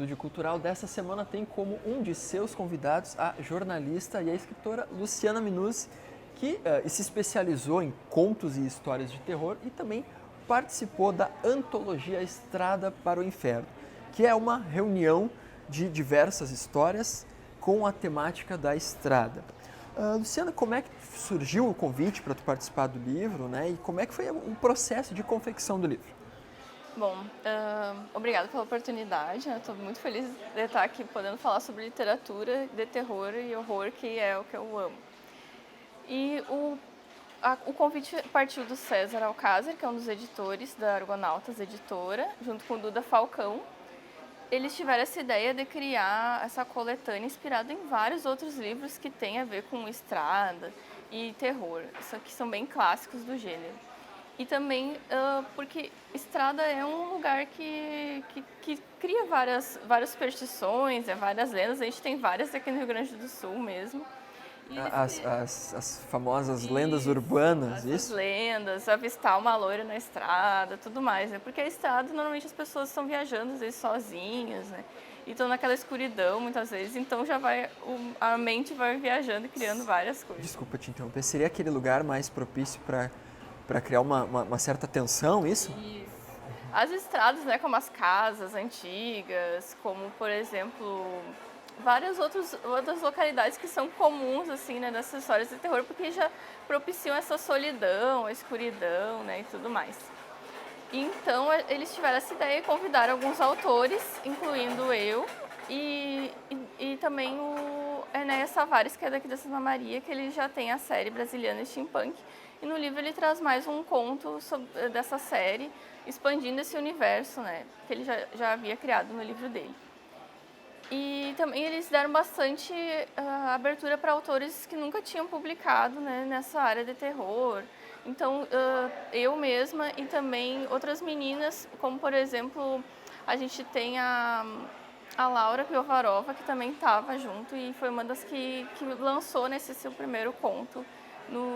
Estúdio Cultural dessa semana tem como um de seus convidados a jornalista e a escritora Luciana Minuzzi, que se especializou em contos e histórias de terror e também participou da antologia Estrada para o Inferno, que é uma reunião de diversas histórias com a temática da estrada. Luciana, como é que surgiu o convite para tu participar do livro, né? E como é que foi o processo de confecção do livro? Bom, obrigada pela oportunidade. Estou muito feliz de estar aqui podendo falar sobre literatura de terror e horror, que é o que eu amo. E o convite partiu do César Alcázar, que é um dos editores da Argonautas Editora, junto com Duda Falcão. Eles tiveram essa ideia de criar essa coletânea inspirada em vários outros livros que têm a ver com estrada e terror, que são bem clássicos do gênero. E também porque estrada é um lugar que cria várias superstições, várias lendas. A gente tem várias aqui no Rio Grande do Sul mesmo. E As famosas lendas isso, urbanas, essas isso? lendas, avistar uma loira na estrada, tudo mais, né? Porque a estrada, normalmente as pessoas estão viajando, às vezes sozinhas, né? E estão naquela escuridão, muitas vezes, então a mente vai viajando e criando várias coisas. Desculpa te interromper, seria aquele lugar mais propício para criar uma certa tensão, isso? Isso. As estradas, né, como as casas antigas, como, por exemplo, outras localidades que são comuns, assim, né, nessas histórias de terror, porque já propiciam essa solidão, a escuridão, né, e tudo mais. Então, eles tiveram essa ideia e convidaram alguns autores, incluindo eu, e também o Enéas Tavares, que é daqui da Santa Maria, que ele já tem a série brasiliana Steampunk. E no livro ele traz mais um conto dessa série, expandindo esse universo, né, que ele já havia criado no livro dele. E também eles deram bastante abertura para autores que nunca tinham publicado, né, nessa área de terror. Então, eu mesma e também outras meninas, como por exemplo, a gente tem a Laura Pivovarova, que também estava junto e foi uma das que lançou nesse seu primeiro conto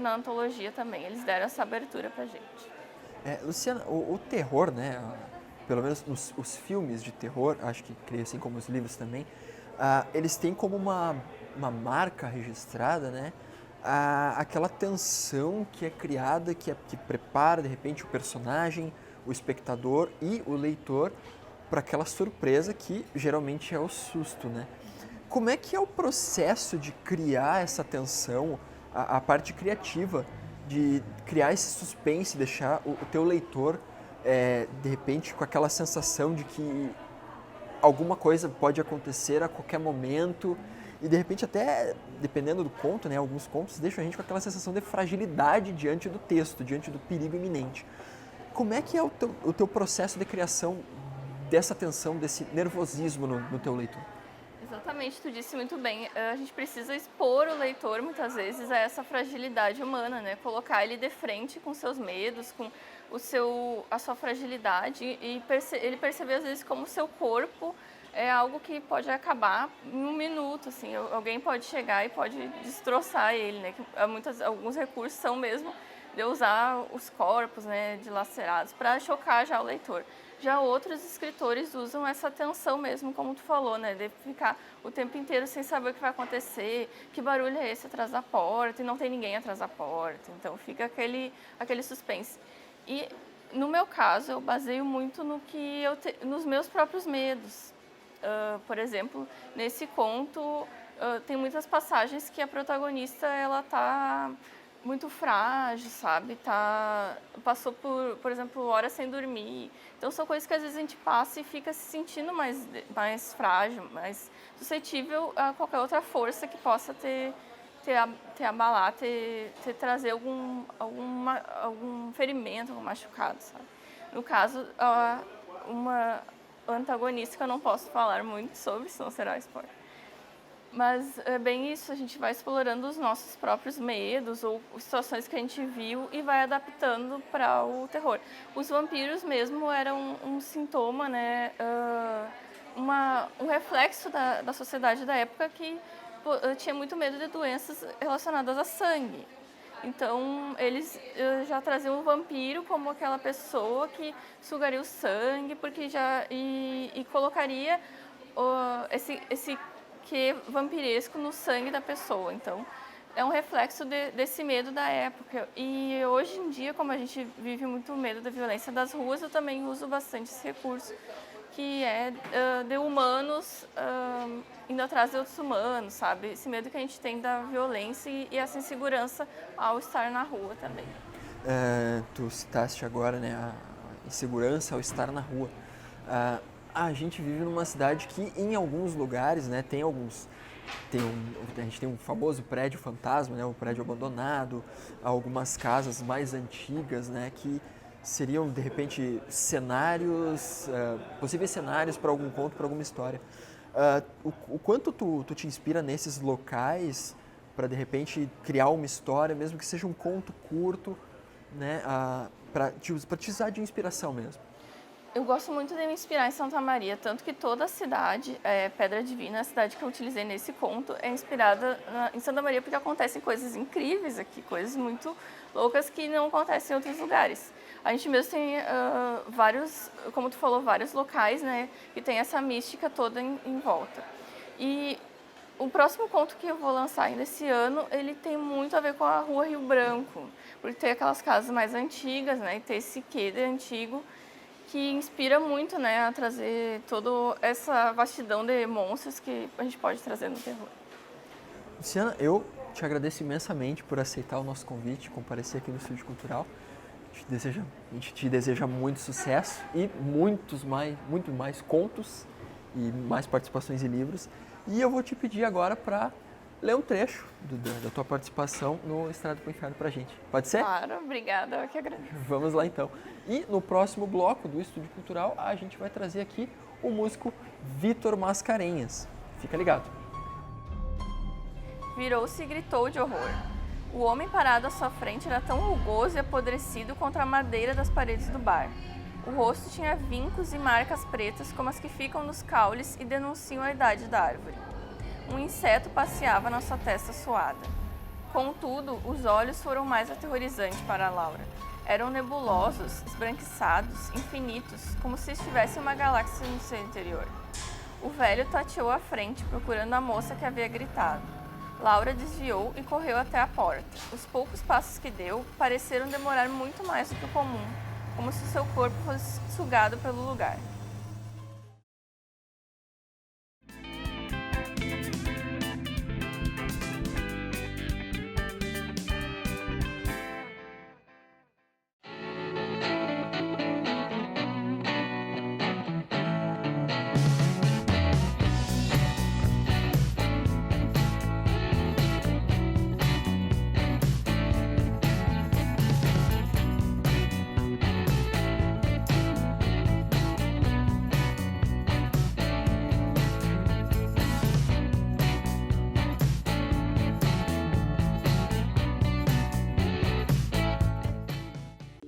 na antologia também. Eles deram essa abertura para a gente. Luciana, o terror, né? Pelo menos os filmes de terror, acho que creio assim como os livros também, eles têm como uma marca registrada, né? Aquela tensão que é criada, que prepara de repente o personagem, o espectador e o leitor para aquela surpresa que geralmente é o susto, né? Como é que é o processo de criar essa tensão, a parte criativa de criar esse suspense, deixar o teu leitor, de repente, com aquela sensação de que alguma coisa pode acontecer a qualquer momento e, de repente, até, dependendo do conto, né, alguns contos deixam a gente com aquela sensação de fragilidade diante do texto, diante do perigo iminente. Como é que é o teu processo de criação dessa tensão, desse nervosismo no teu leitor? Exatamente, tu disse muito bem. A gente precisa expor o leitor, muitas vezes, a essa fragilidade humana, né? Colocar ele de frente com seus medos, com a sua fragilidade e ele perceber, às vezes, como o seu corpo é algo que pode acabar em um minuto, assim. Alguém pode chegar e pode destroçar ele, né? Alguns recursos são mesmo de usar os corpos, né, dilacerados para chocar já o leitor. Já outros escritores usam essa tensão mesmo, como tu falou, né, de ficar o tempo inteiro sem saber o que vai acontecer, que barulho é esse atrás da porta, e não tem ninguém atrás da porta. Então fica aquele suspense. E no meu caso, eu baseio muito nos meus próprios medos. Por exemplo, nesse conto, tem muitas passagens que a protagonista ela tá muito frágil, sabe? Passou por exemplo, horas sem dormir. Então são coisas que às vezes a gente passa e fica se sentindo mais frágil, mais suscetível a qualquer outra força que possa te abalar, trazer algum ferimento, algum machucado, sabe? No caso, uma antagonista que eu não posso falar muito sobre, senão será spoiler. Mas é bem isso, a gente vai explorando os nossos próprios medos ou situações que a gente viu e vai adaptando para o terror. Os vampiros mesmo eram um sintoma, né, um reflexo da sociedade da época que tinha muito medo de doenças relacionadas a sangue. Então, eles já traziam o vampiro como aquela pessoa que sugaria o sangue, porque e colocaria esse quê vampiresco no sangue da pessoa. Então, é um reflexo desse medo da época. E hoje em dia, como a gente vive muito medo da violência das ruas, eu também uso bastante esse recurso, que é de humanos indo atrás de outros humanos, sabe? Esse medo que a gente tem da violência e essa insegurança ao estar na rua também. Tu citaste agora, né, a insegurança ao estar na rua. A gente vive numa cidade que, em alguns lugares, né, a gente tem um famoso prédio fantasma, né, um prédio abandonado, algumas casas mais antigas, né, que seriam, de repente, possíveis cenários para algum conto, para alguma história. O quanto tu te inspira nesses locais para, de repente, criar uma história, mesmo que seja um conto curto, né, para te usar de inspiração mesmo? Eu gosto muito de me inspirar em Santa Maria, tanto que toda a cidade, Pedra Divina, a cidade que eu utilizei nesse conto, é inspirada em Santa Maria, porque acontecem coisas incríveis aqui, coisas muito loucas que não acontecem em outros lugares. A gente mesmo tem vários, como tu falou, vários locais, né, que tem essa mística toda em volta. E o próximo conto que eu vou lançar ainda esse ano, ele tem muito a ver com a Rua Rio Branco, porque tem aquelas casas mais antigas, né, e tem esse quê de antigo, que inspira muito, né, a trazer toda essa vastidão de monstros que a gente pode trazer no terror. Luciana, eu te agradeço imensamente por aceitar o nosso convite, comparecer aqui no Estúdio Cultural. A gente te deseja muito sucesso e muito mais contos e mais participações em livros. E eu vou te pedir agora para ler um trecho da tua participação no Estrada para o Inferno pra gente. Pode ser? Claro, obrigada, eu que agradeço. Vamos lá então. E no próximo bloco do Estúdio Cultural, a gente vai trazer aqui o músico Vitor Mascarenhas. Fica ligado. Virou-se e gritou de horror. O homem parado à sua frente era tão rugoso e apodrecido contra a madeira das paredes do bar. O rosto tinha vincos e marcas pretas como as que ficam nos caules e denunciam a idade da árvore. Um inseto passeava na sua testa suada. Contudo, os olhos foram mais aterrorizantes para Laura. Eram nebulosos, esbranquiçados, infinitos, como se estivesse uma galáxia no seu interior. O velho tateou à frente, procurando a moça que havia gritado. Laura desviou e correu até a porta. Os poucos passos que deu pareceram demorar muito mais do que o comum, como se seu corpo fosse sugado pelo lugar.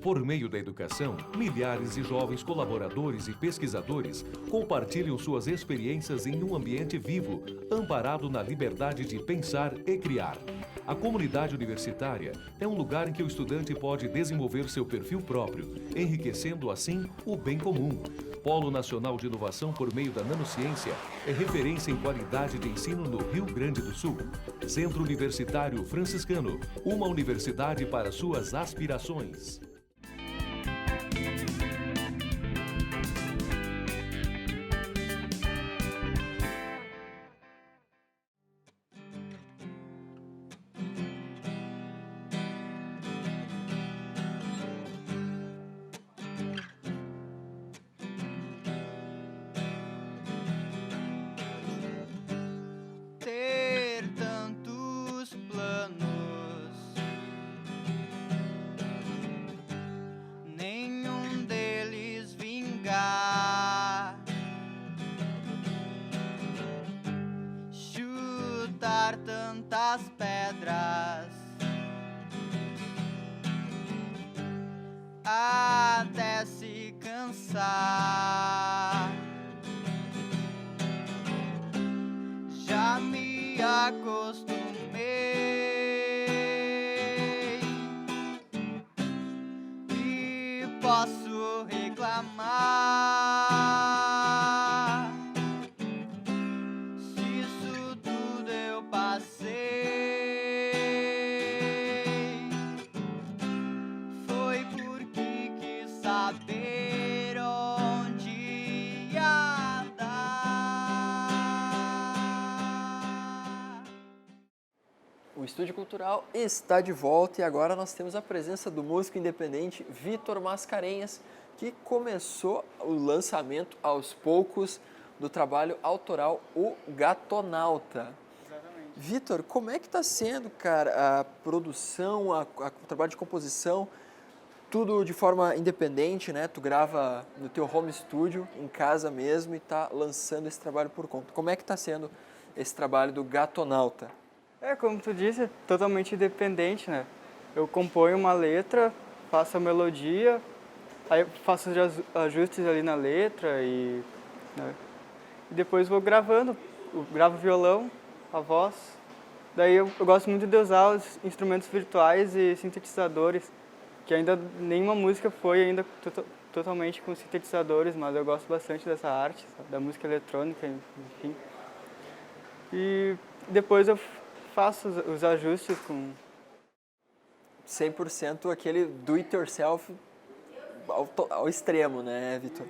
Por meio da educação, milhares de jovens colaboradores e pesquisadores compartilham suas experiências em um ambiente vivo, amparado na liberdade de pensar e criar. A comunidade universitária é um lugar em que o estudante pode desenvolver seu perfil próprio, enriquecendo assim o bem comum. Polo Nacional de Inovação por meio da Nanociência é referência em qualidade de ensino no Rio Grande do Sul. Centro Universitário Franciscano, uma universidade para suas aspirações. Ter tantos planos, nenhum deles vingar, chutar tantas pedras até se cansar. Já me acostumei e posso reclamar. O Estúdio Cultural está de volta e agora nós temos a presença do músico independente Vitor Mascarenhas, que começou o lançamento aos poucos do trabalho autoral O Gatonauta. Exatamente. Vitor, como é que está sendo, cara, a produção, o trabalho de composição, tudo de forma independente, né? Tu grava no teu home studio, em casa mesmo, e tá lançando esse trabalho por conta. Como é que está sendo esse trabalho do Gatonauta? Como tu disse, totalmente independente, né? Eu componho uma letra, faço a melodia, aí eu faço os ajustes ali na letra e, né? E depois vou gravando. Eu gravo violão, a voz. Daí eu gosto muito de usar os instrumentos virtuais e sintetizadores, que ainda nenhuma música foi ainda totalmente com sintetizadores, mas eu gosto bastante dessa arte, sabe? Da música eletrônica, enfim. E depois eu faço os ajustes com 100% aquele do it yourself ao extremo, né, Vitor?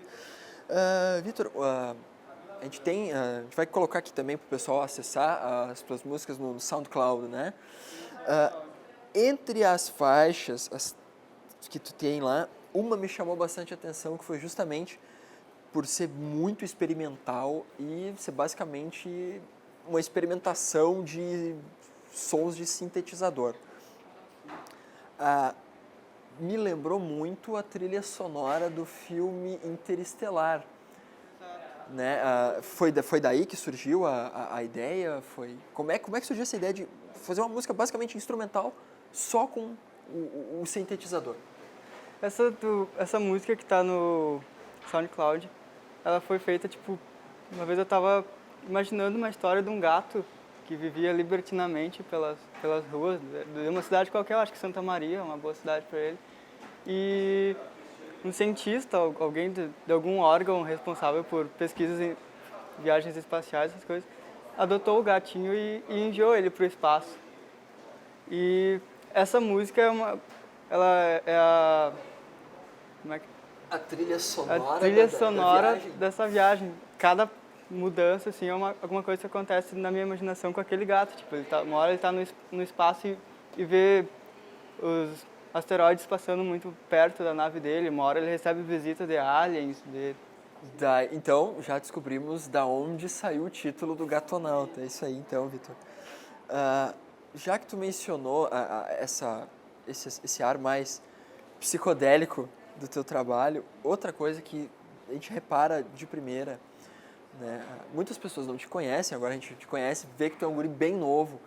Vitor, a gente vai colocar aqui também para o pessoal acessar as tuas músicas no SoundCloud, né? Entre as faixas que tu tem lá, uma me chamou bastante atenção, que foi justamente por ser muito experimental e ser basicamente uma experimentação de sons de sintetizador. Me lembrou muito a trilha sonora do filme Interestelar. Né? Foi daí que surgiu a ideia? Como é que surgiu essa ideia de fazer uma música basicamente instrumental só com o sintetizador? Essa música que está no SoundCloud, ela foi feita, tipo, uma vez eu estava imaginando uma história de um gato que vivia libertinamente pelas ruas de uma cidade qualquer, eu acho que Santa Maria, uma boa cidade para ele. E um cientista, alguém de algum órgão responsável por pesquisas em viagens espaciais, essas coisas, adotou o gatinho e enviou ele para o espaço. E essa música A trilha sonora, sonora da viagem. dessa viagem. Cada mudança, assim, é alguma coisa que acontece na minha imaginação com aquele gato. Tipo, uma hora ele está no espaço e vê os asteroides passando muito perto da nave dele. Uma hora ele recebe visita de aliens. Então, já descobrimos da onde saiu o título do Gatonauta. É isso aí, então, Vitor. Já que tu mencionou esse ar mais psicodélico do teu trabalho, outra coisa que a gente repara de primeira, né? Muitas pessoas não te conhecem, agora a gente te conhece, vê que tu é um guri bem novo,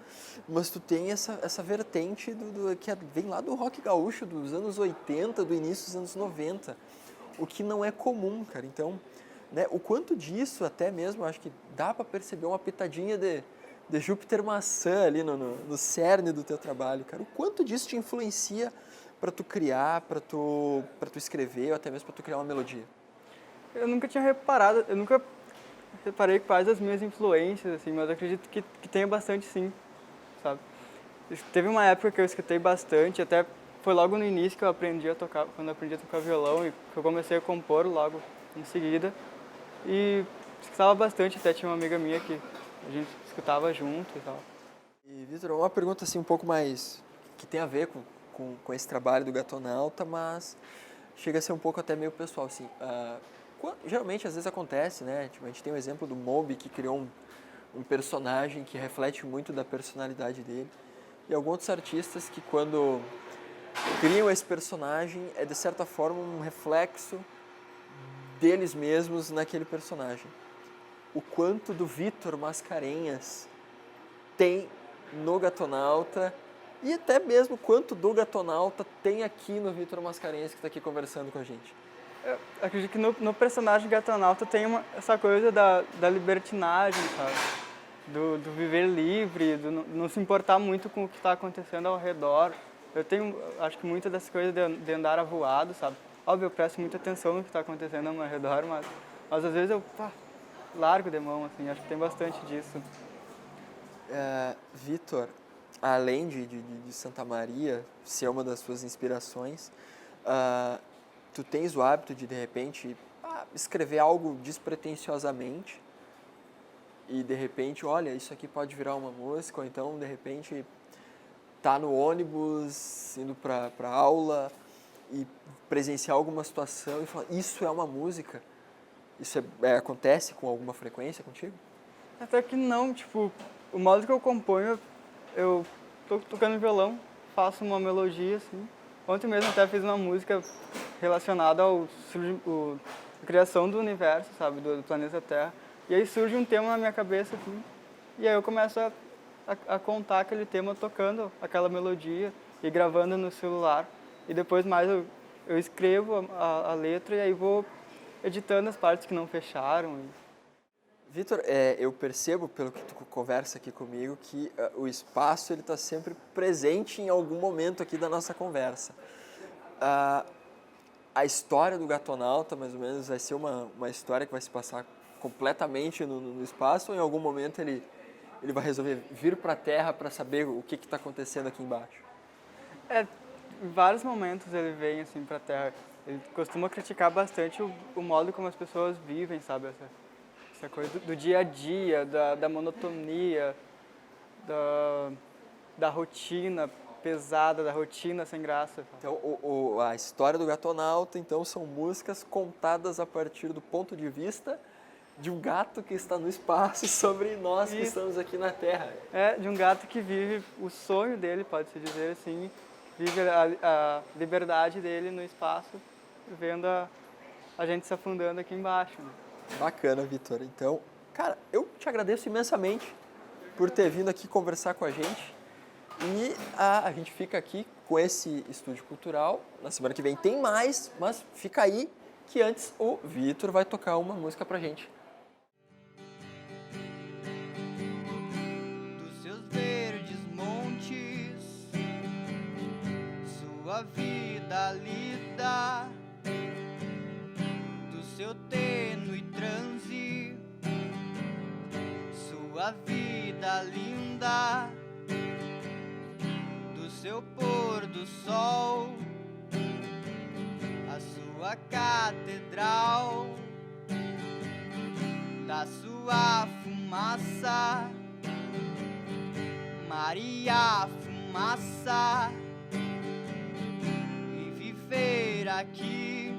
mas tu tem essa vertente que vem lá do rock gaúcho dos anos 80, do início dos anos 90, o que não é comum, cara. Então, né, o quanto disso até mesmo, acho que dá para perceber uma pitadinha de Júpiter Maçã ali no cerne do teu trabalho, cara. O quanto disso te influencia para tu criar, para tu escrever, ou até mesmo para tu criar uma melodia? Eu nunca tinha reparado, eu nunca reparei quais as minhas influências, assim, mas eu acredito que tenha bastante, sim, sabe? Teve uma época que eu escutei bastante, até foi logo no início que eu aprendi a tocar, quando eu aprendi a tocar violão e que eu comecei a compor logo em seguida. E escutava bastante, até tinha uma amiga minha que a gente escutava junto e tal. E, Vitor, uma pergunta assim um pouco mais que tem a ver com esse trabalho do Gatonauta, mas chega a ser um pouco até meio pessoal, assim. Geralmente, às vezes acontece, né? Tipo, a gente tem o exemplo do Moby, que criou um personagem que reflete muito da personalidade dele. E alguns outros artistas que, quando criam esse personagem, é de certa forma um reflexo deles mesmos naquele personagem. O quanto do Vitor Mascarenhas tem no Gatonauta e até mesmo quanto do Gatonauta tem aqui no Vitor Mascarenhas, que está aqui conversando com a gente. Eu acredito que no personagem Gatonauta tem essa coisa da libertinagem, sabe? Do viver livre, do não se importar muito com o que está acontecendo ao redor. Eu tenho, acho que muita dessas coisas de andar avoado, sabe? Óbvio, eu presto muita atenção no que está acontecendo ao meu redor, mas às vezes eu largo de mão, assim, acho que tem bastante disso. Vitor, além de Santa Maria ser uma das suas inspirações, tu tens o hábito de repente, escrever algo despretensiosamente e, de repente, olha, isso aqui pode virar uma música, ou então, de repente, tá no ônibus, indo para aula e presenciar alguma situação e falar, isso é uma música? Isso acontece com alguma frequência contigo? Até que não, tipo, o modo que eu componho, eu tô tocando violão, faço uma melodia, assim. Ontem mesmo até fiz uma música relacionada à criação do universo, sabe, do planeta Terra. E aí surge um tema na minha cabeça, assim, e aí eu começo a contar aquele tema tocando aquela melodia e gravando no celular. E depois mais eu escrevo a letra e aí vou editando as partes que não fecharam. Vitor, eu percebo, pelo que tu conversa aqui comigo, que o espaço está sempre presente em algum momento aqui da nossa conversa. A história do Gatonauta, mais ou menos, vai ser uma história que vai se passar completamente no espaço, ou em algum momento ele vai resolver vir para a Terra para saber o que está acontecendo aqui embaixo? Em vários momentos ele vem assim para a Terra. Ele costuma criticar bastante o modo como as pessoas vivem, sabe? Essa coisa do dia a dia, da monotonia, da rotina pesada, da rotina sem graça. Então, a história do Gatonauta, então, são músicas contadas a partir do ponto de vista de um gato que está no espaço sobre nós que estamos aqui na Terra. De um gato que vive o sonho dele, pode-se dizer assim, vive a liberdade dele no espaço, vendo a gente se afundando aqui embaixo. Né? Bacana, Vitor. Então, cara, eu te agradeço imensamente por ter vindo aqui conversar com a gente. E a gente fica aqui com esse estúdio cultural. Na semana que vem tem mais, mas fica aí que antes o Vitor vai tocar uma música pra gente. Dos seus verdes montes, sua vida lida, do seu tênue transe, sua vida linda, do seu pôr do sol, a sua catedral, da sua fumaça, Maria fumaça, e viver aqui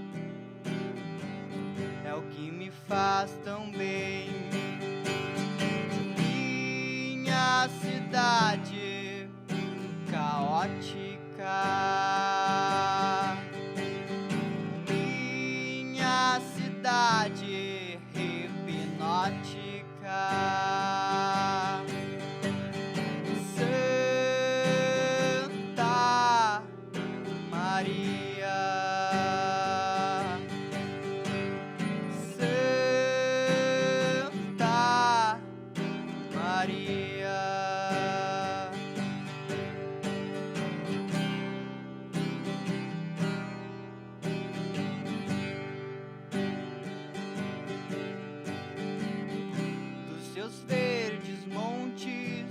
é o que me faz tão bem. Minha cidade caótica, minha cidade hipnótica, Santa Maria, Santa Maria. Dos seus verdes montes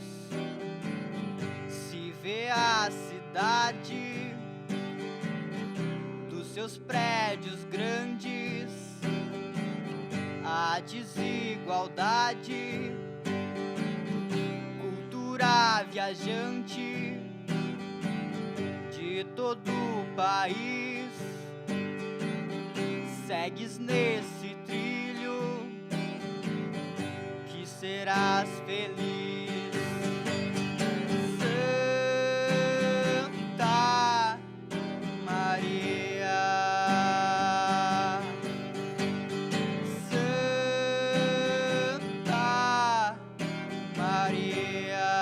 se vê a cidade, dos seus prédios grandes a desigualdade, cultura viajante de todo o país. Segues nesse trilho que serás feliz. Santa Maria, Santa Maria.